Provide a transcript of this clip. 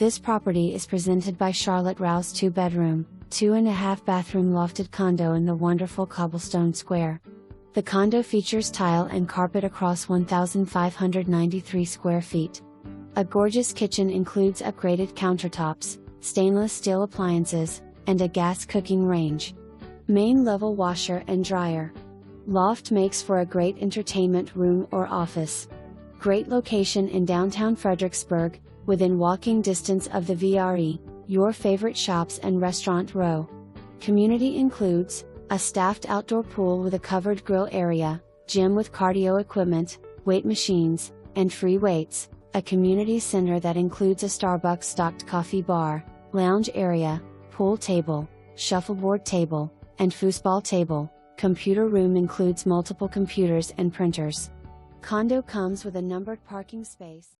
This property is presented by Charlotte Rouse 2-bedroom, 2.5-bathroom lofted condo in the wonderful Cobblestone Square. The condo features tile and carpet across 1,593 square feet. A gorgeous kitchen includes upgraded countertops, stainless steel appliances, and a gas cooking range. Main level washer and dryer. Loft makes for a great entertainment room or office. Great location in downtown Fredericksburg, within walking distance of the VRE, your favorite shops and restaurant row. Community includes a staffed outdoor pool with a covered grill area, gym with cardio equipment, weight machines, and free weights, a community center that includes a Starbucks stocked coffee bar, lounge area, pool table, shuffleboard table, and foosball table. Computer room includes multiple computers and printers. Condo comes with a numbered parking space.